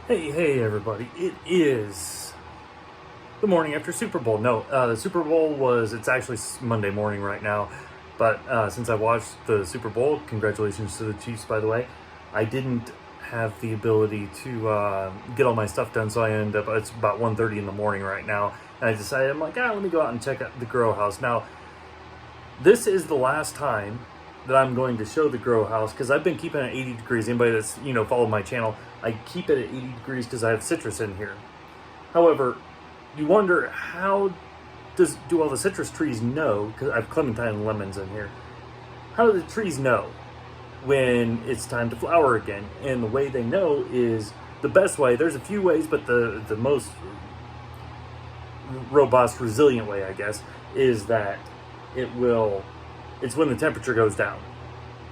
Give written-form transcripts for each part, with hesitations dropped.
Hey, everybody. It is the morning after Super Bowl. No, the Super Bowl it's actually Monday morning right now. But since I watched the Super Bowl, congratulations to the Chiefs, by the way, I didn't have the ability to get all my stuff done. So I ended up, it's about 1:30 in the morning right now. And I decided, I'm like, let me go out and check out the grow house. Now, this is the last time that I'm going to show the grow house because I've been keeping it at 80 degrees. Anybody that's followed my channel, I keep it at 80 degrees because I have citrus in here. However, you wonder how do all the citrus trees know? Because I have clementine and lemons in here. How do the trees know when it's time to flower again? And the way they know is the best way. There's a few ways, but the most robust, resilient way, I guess, is that it's when the temperature goes down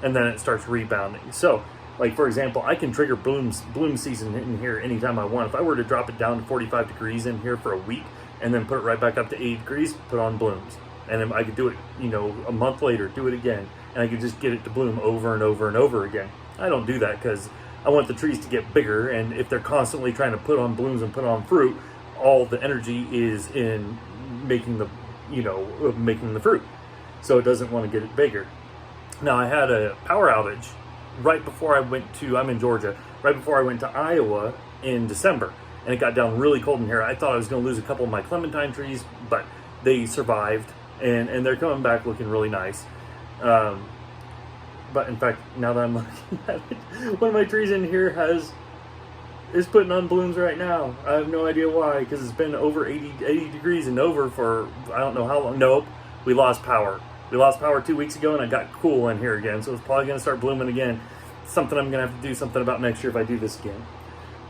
and then it starts rebounding. So, like for example, I can trigger bloom season in here anytime I want. If I were to drop it down to 45 degrees in here for a week and then put it right back up to 80 degrees, put on blooms. And then I could do it, a month later, do it again, and I could just get it to bloom over and over and over again. I don't do that because I want the trees to get bigger, and if they're constantly trying to put on blooms and put on fruit, all the energy is in making the fruit. So it doesn't want to get it bigger. Now, I had a power outage right before I'm in Georgia, right before I went to Iowa in December. And it got down really cold in here. I thought I was going to lose a couple of my clementine trees, but they survived, and they're coming back looking really nice. But in fact, now that I'm looking at it, one of my trees in here is putting on blooms right now. I have no idea why, because it's been over 80 degrees and over for I don't know how long. Nope, we lost power. We lost power 2 weeks ago, and I got cool in here again, so it's probably going to start blooming again. Something I'm going to have to do something about next year if I do this again.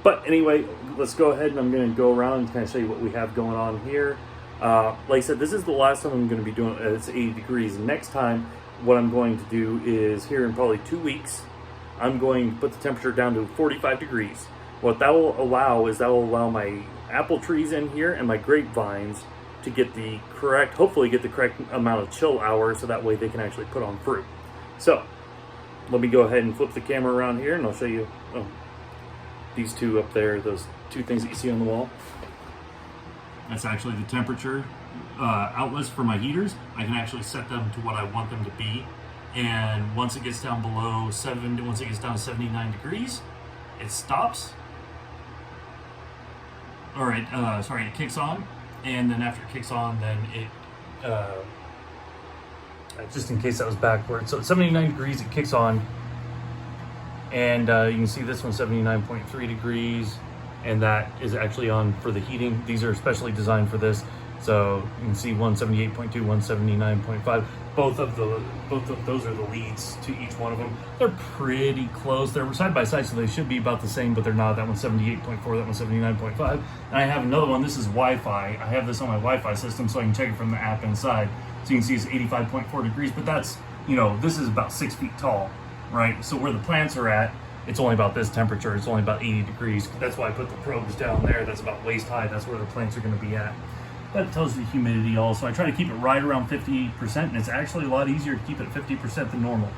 But anyway, let's go ahead, and I'm going to go around and kind of show you what we have going on here. Like I said, this is the last time I'm going to be doing it. It's 80 degrees. Next time, what I'm going to do is here in probably 2 weeks, I'm going to put the temperature down to 45 degrees. What that will allow my apple trees in here and my grapevines to hopefully get the correct amount of chill hours, so that way they can actually put on fruit. So let me go ahead and flip the camera around here, and I'll show you these two up there, those two things that you see on the wall. That's actually the temperature outlets for my heaters. I can actually set them to what I want them to be, and once it gets down once it gets down to 79 degrees, it stops. All right, it kicks on. And then after it kicks on, then just in case that was backwards. So at 79 degrees, it kicks on. And you can see this one's 79.3 degrees. And that is actually on for the heating. These are specially designed for this. So you can see 178.2, 179.5. Both of those are the leads to each one of them. They're pretty close. They're side by side, so they should be about the same, but they're not. That one's 78.4, that one's 79.5. And I have another one. This is Wi-Fi. I have this on my Wi-Fi system, so I can check it from the app inside. So you can see it's 85.4 degrees, but that's, this is about 6 feet tall, right? So where the plants are at, it's only about this temperature. It's only about 80 degrees. That's why I put the probes down there. That's about waist high. That's where the plants are going to be at. That tells you the humidity also. I try to keep it right around 50%, and it's actually a lot easier to keep it at 50% than normal.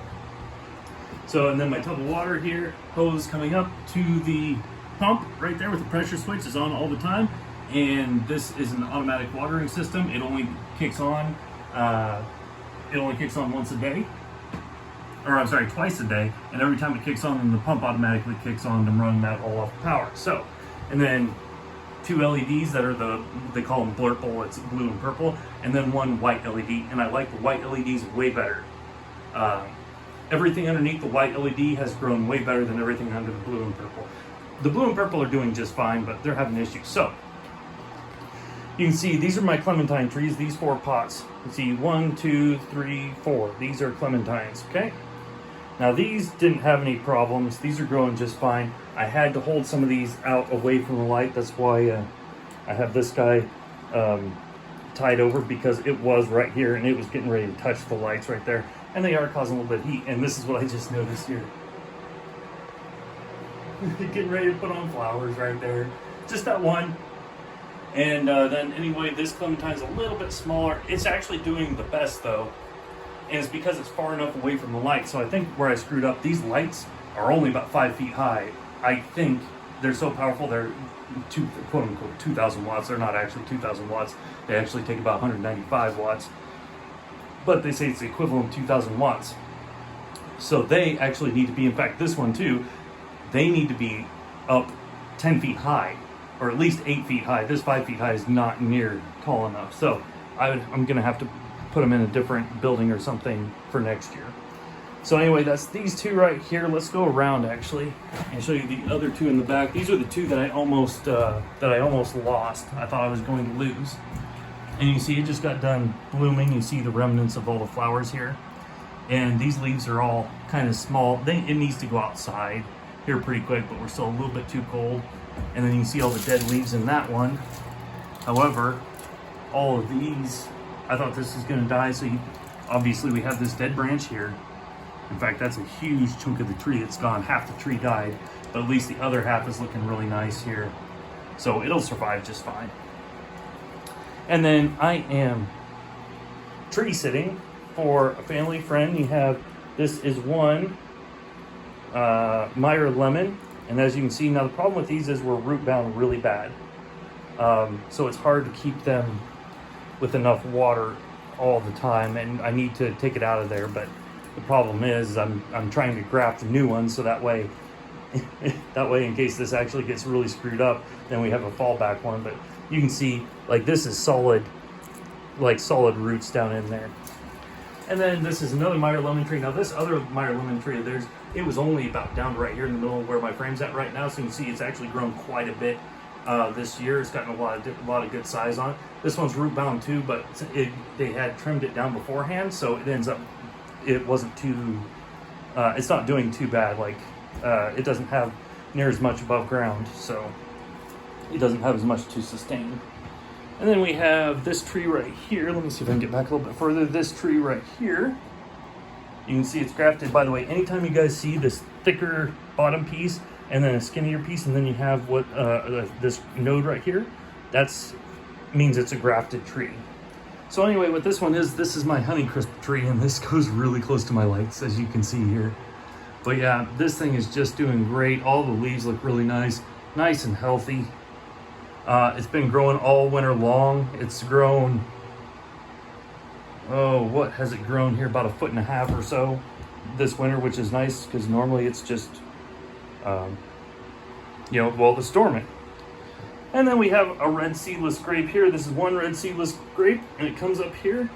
So, and then my tub of water here, hose coming up to the pump right there with the pressure switch is on all the time. And this is an automatic watering system. It only kicks on once a day. Or I'm sorry, twice a day. And every time it kicks on, then the pump automatically kicks on to run that all off power. So, and then 2 LEDs that are they call them blurple, it's blue and purple, and then one white LED, and I like the white LEDs way better. Everything underneath the white LED has grown way better than everything under the blue and purple. The blue and purple are doing just fine, but they're having issues. So, you can see these are my clementine trees, these 4 pots. You can see 1, 2, 3, 4. These are clementines, okay? Now these didn't have any problems. These are growing just fine. I had to hold some of these out away from the light. That's why I have this guy tied over, because it was right here and it was getting ready to touch the lights right there. And they are causing a little bit of heat. And this is what I just noticed here. Getting ready to put on flowers right there. Just that one. And then anyway, this clementine's a little bit smaller. It's actually doing the best though. And it's because it's far enough away from the light. So I think where I screwed up, these lights are only about 5 feet high. I think they're so powerful. They're quote unquote 2,000 watts. They're not actually 2,000 watts. They actually take about 195 watts. But they say it's the equivalent of 2,000 watts. So they actually need to be, in fact, this one too, they need to be up 10 feet high, or at least 8 feet high. This 5 feet high is not near tall enough. So I'm going to have to put them in a different building or something for next year. So anyway, that's these two right here. Let's go around actually and show you the other two in the back. These are the two that I almost lost. I thought I was going to lose. And you see it just got done blooming. You see the remnants of all the flowers here. And these leaves are all kind of small. It needs to go outside here pretty quick, but we're still a little bit too cold. And then you see all the dead leaves in that one. However, all of these, I thought this was going to die. So obviously we have this dead branch here. In fact, that's a huge chunk of the tree that's gone. Half the tree died, but at least the other half is looking really nice here. So it'll survive just fine. And then I am tree sitting for a family friend. You have, this is one Meyer lemon. And as you can see, now the problem with these is we're root bound really bad. So it's hard to keep them with enough water all the time. And I need to take it out of there, but the problem is I'm trying to graft a new one so that way in case this actually gets really screwed up, then we have a fallback one. But you can see like this is solid roots down in there. And then this is another Meyer lemon tree. Now this other Meyer lemon tree, it was only about down right here in the middle of where my frame's at right now. So you can see it's actually grown quite a bit this year. It's gotten a lot of good size on it. This one's root bound too, but they had trimmed it down beforehand, so it wasn't too, it's not doing too bad. Like it doesn't have near as much above ground, so it doesn't have as much to sustain. And then we have this tree right here. Let me see if I can get back a little bit further. This tree right here, you can see it's grafted. By the way, anytime you guys see this thicker bottom piece and then a skinnier piece, and then you have this node right here, that's means it's a grafted tree. So anyway, what this one is, this is my Honeycrisp tree, and this goes really close to my lights, as you can see here. But yeah, this thing is just doing great. All the leaves look really nice and healthy. It's been growing all winter long. It's grown, what has it grown here? About 1.5 feet or so this winter, which is nice because normally it's just, the storming. And then we have a red seedless grape here. This is one red seedless grape, and it comes up here,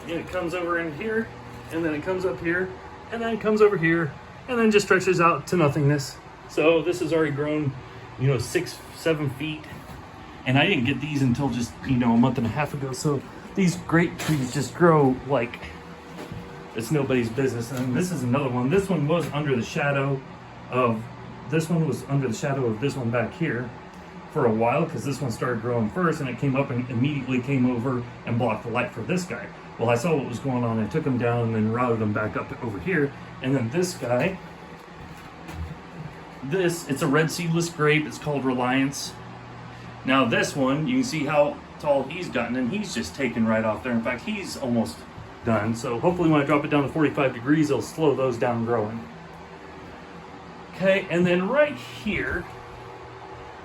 and it comes over in here, and then it comes up here, and then it comes over here, and then just stretches out to nothingness. So this has already grown, 6-7 feet. And I didn't get these until just, a month and a half ago. So these grape trees just grow like it's nobody's business. And this is another one. This one was under the shadow of this one back here for a while, because this one started growing first, and it came up and immediately came over and blocked the light for this guy. Well, I saw what was going on. I took him down and then routed him back up over here. And then this guy, it's a red seedless grape. It's called Reliance. Now this one, you can see how tall he's gotten, and he's just taken right off there. In fact, he's almost done. So hopefully when I drop it down to 45 degrees, it'll slow those down growing. Okay, and then right here,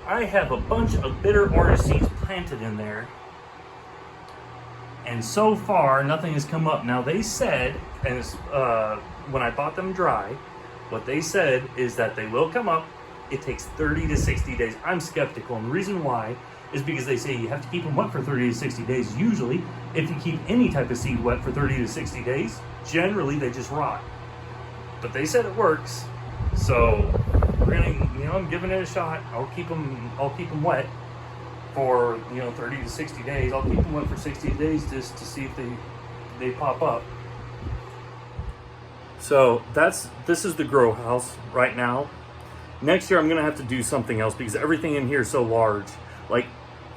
I have a bunch of bitter orange seeds planted in there. And so far, nothing has come up. Now they said, and when I bought them dry, what they said is that they will come up. It takes 30 to 60 days. I'm skeptical, and the reason why is because they say you have to keep them wet for 30 to 60 days. Usually, if you keep any type of seed wet for 30 to 60 days, generally they just rot. But they said it works, so we're gonna, I'm giving it a shot. I'll keep them wet for 30 to 60 days. I'll keep them wet for 60 days just to see if they pop up. So this is the grow house right now. Next year, I'm going to have to do something else because everything in here is so large. Like,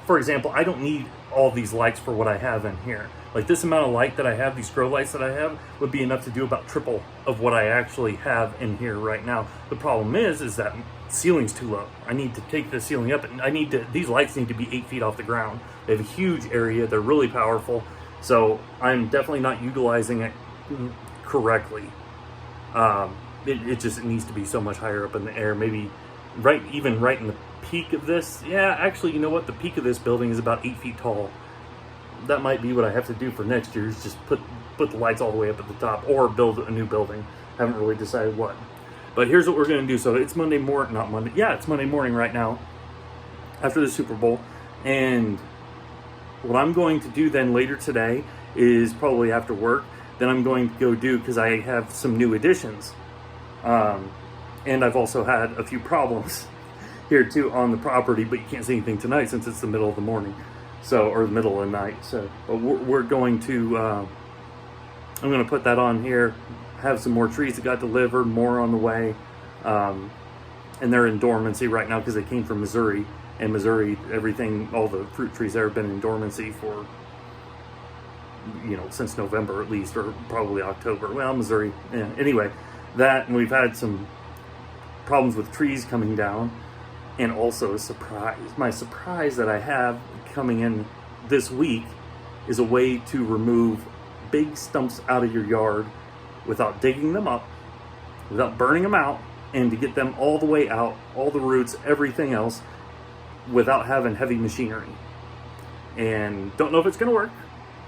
for example, I don't need all these lights for what I have in here. Like, this amount of light that I have, these grow lights that I have, would be enough to do about triple of what I actually have in here right now. The problem is that ceiling's too low. I need to take the ceiling up, and these lights need to be 8 feet off the ground. They have a huge area. They're really powerful. So I'm definitely not utilizing it correctly. It needs to be so much higher up in the air, maybe even right in the peak of this. Yeah, actually, you know what? The peak of this building is about 8 feet tall. That might be what I have to do for next year, is just put the lights all the way up at the top, or build a new building. Haven't really decided what. But here's what we're going to do. So it's Monday morning, not Monday. Yeah, it's Monday morning right now, after the Super Bowl. And what I'm going to do then later today is probably after work. Then I'm going to go do, because I have some new additions. And I've also had a few problems here too on the property, but you can't see anything tonight since it's the middle of the morning. So, or the middle of the night. So, but we're going to, I'm going to put that on here, have some more trees that got delivered, more on the way. And they're in dormancy right now because they came from Missouri. And Missouri, everything, all the fruit trees there have been in dormancy for, since November at least, or probably October. Well, Missouri, yeah. Anyway, that, and we've had some problems with trees coming down. And also a surprise. My surprise that I have coming in this week is a way to remove big stumps out of your yard without digging them up, without burning them out, and to get them all the way out, all the roots, everything else, without having heavy machinery. And don't know if it's going to work.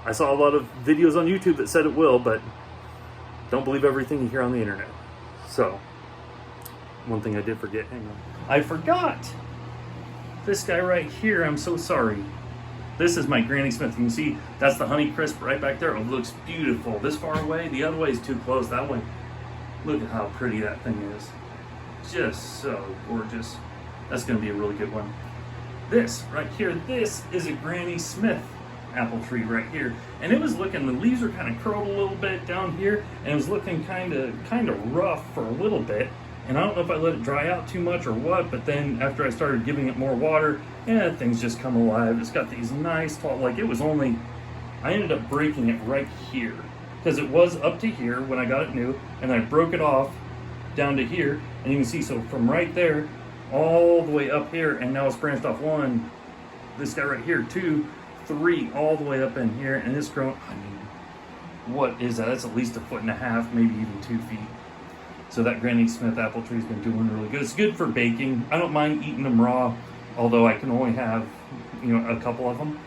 I saw a lot of videos on YouTube that said it will, but don't believe everything you hear on the internet. So, one thing I did forget, hang on. I forgot this guy right here. I'm so sorry. This is my Granny Smith. You can see that's the Honeycrisp right back there. It looks beautiful. This far away, the other way is too close. That way, look at how pretty that thing is. Just so gorgeous. That's going to be a really good one. This right here, this is a Granny Smith apple tree right here. And it was looking, the leaves are kind of curled a little bit down here, and it was looking kind of rough for a little bit. And I don't know if I let it dry out too much or what, but then after I started giving it more water, things just come alive. It's got these nice tall, like it was only, I ended up breaking it right here, because it was up to here when I got it new, and I broke it off down to here, and you can see, so from right there, all the way up here, and now it's branched off one, this guy right here, 2, 3, all the way up in here, and it's grown, I mean, what is that? That's at least 1.5 feet, maybe even 2 feet. So that Granny Smith apple tree's been doing really good. It's good for baking. I don't mind eating them raw, although I can only have, a couple of them.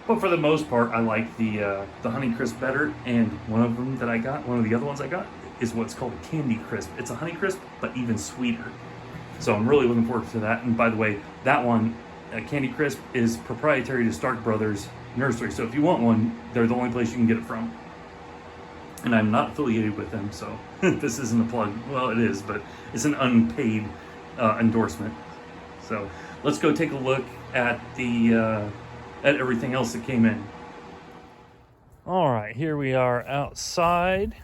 But for the most part, I like the Honeycrisp better. And one of them that I got, one of the other ones I got, is what's called a Candy Crisp. It's a Honeycrisp, but even sweeter. So I'm really looking forward to that. And by the way, that one, Candy Crisp, is proprietary to Stark Brothers Nursery. So if you want one, they're the only place you can get it from. And I'm not affiliated with them, so this isn't a plug. Well, it is, but it's an unpaid endorsement. So let's go take a look at at everything else that came in. All right, here we are outside,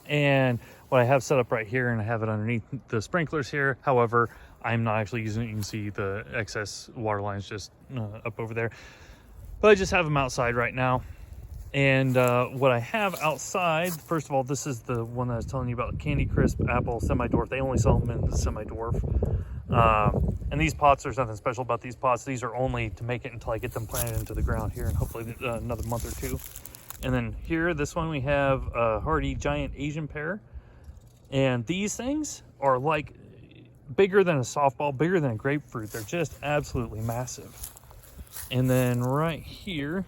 and what I have set up right here, and I have it underneath the sprinklers here. However, I'm not actually using it. You can see the excess water lines just up over there. But I just have them outside right now. And what I have outside, first of all, this is the one that I was telling you about, Candy Crisp Apple Semi-Dwarf. They only sell them in the Semi-Dwarf. And these pots, there's nothing special about these pots. These are only to make it until I get them planted into the ground here in hopefully another month or two. And then here, this one, we have a hardy giant Asian pear. And these things are like bigger than a softball, bigger than a grapefruit. They're just absolutely massive. And then right here,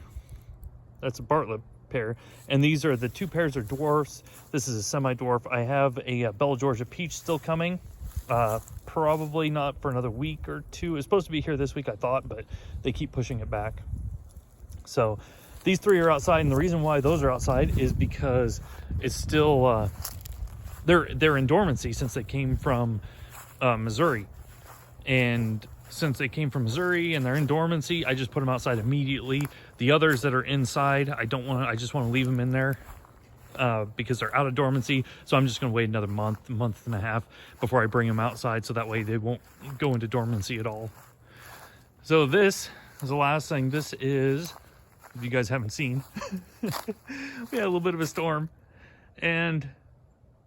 that's a Bartlett pear, and these are the 2 pairs are dwarfs. This is a semi-dwarf. I have a Bella Georgia peach still coming. Probably not for another week or 2. It's supposed to be here this week, I thought, but they keep pushing it back. So these 3 are outside, and the reason why those are outside is because it's still they're in dormancy since they came from Missouri, and since they came from Missouri and they're in dormancy, I just put them outside immediately. The others that are inside, I just want to leave them in there because they're out of dormancy. So I'm just going to wait another month and a half before I bring them outside, so that way they won't go into dormancy at all. So this is the last thing. This is, if you guys haven't seen, we had a little bit of a storm, and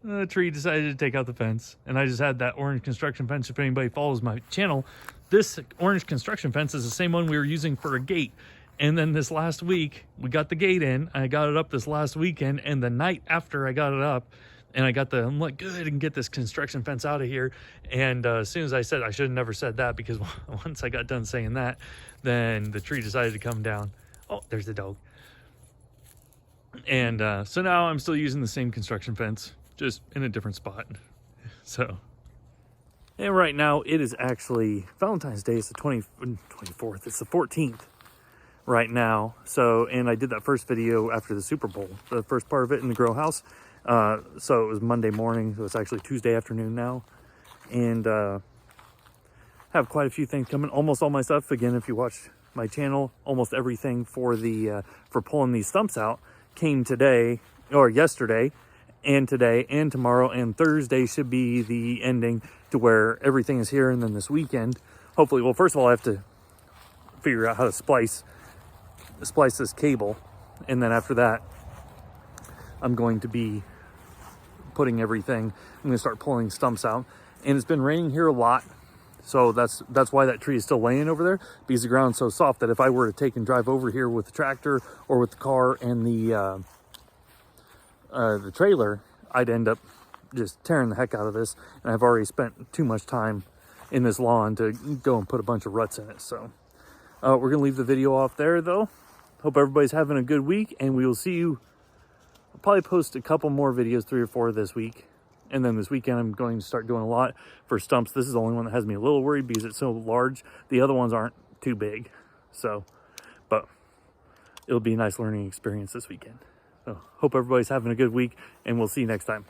the tree decided to take out the fence, and I just had that orange construction fence. If anybody follows my channel, this orange construction fence is the same one we were using for a gate. And then this last week, we got the gate in. I got it up this last weekend, and the night after I got it up, And I'm like, good, and get this construction fence out of here. And as soon as I said, I should have never said that, because once I got done saying that, then the tree decided to come down. Oh, there's the dog. And so now I'm still using the same construction fence, just in a different spot. So, and right now it is actually Valentine's Day. It's the 24th. It's the 14th right now. So, and I did that first video after the Super Bowl, the first part of it in the grow house. So it was Monday morning. So it's actually Tuesday afternoon now. And have quite a few things coming. Almost all my stuff, again, if you watch my channel, almost everything for the for pulling these stumps out came today or yesterday, and today and tomorrow, and Thursday should be the ending to where everything is here. And then this weekend, hopefully, well, first of all, I have to figure out how to splice this cable, and then after that, I'm going to be putting everything. I'm going to start pulling stumps out, and it's been raining here a lot. So that's why that tree is still laying over there, because the ground's so soft that if I were to take and drive over here with the tractor or with the car and the trailer, I'd end up just tearing the heck out of this. And I've already spent too much time in this lawn to go and put a bunch of ruts in it. So we're going to leave the video off there, though. Hope everybody's having a good week, and we will see you. I'll probably post a couple more videos, 3 or 4 this week. And then this weekend, I'm going to start doing a lot for stumps. This is the only one that has me a little worried because it's so large. The other ones aren't too big. So, but it'll be a nice learning experience this weekend. So, hope everybody's having a good week, and we'll see you next time.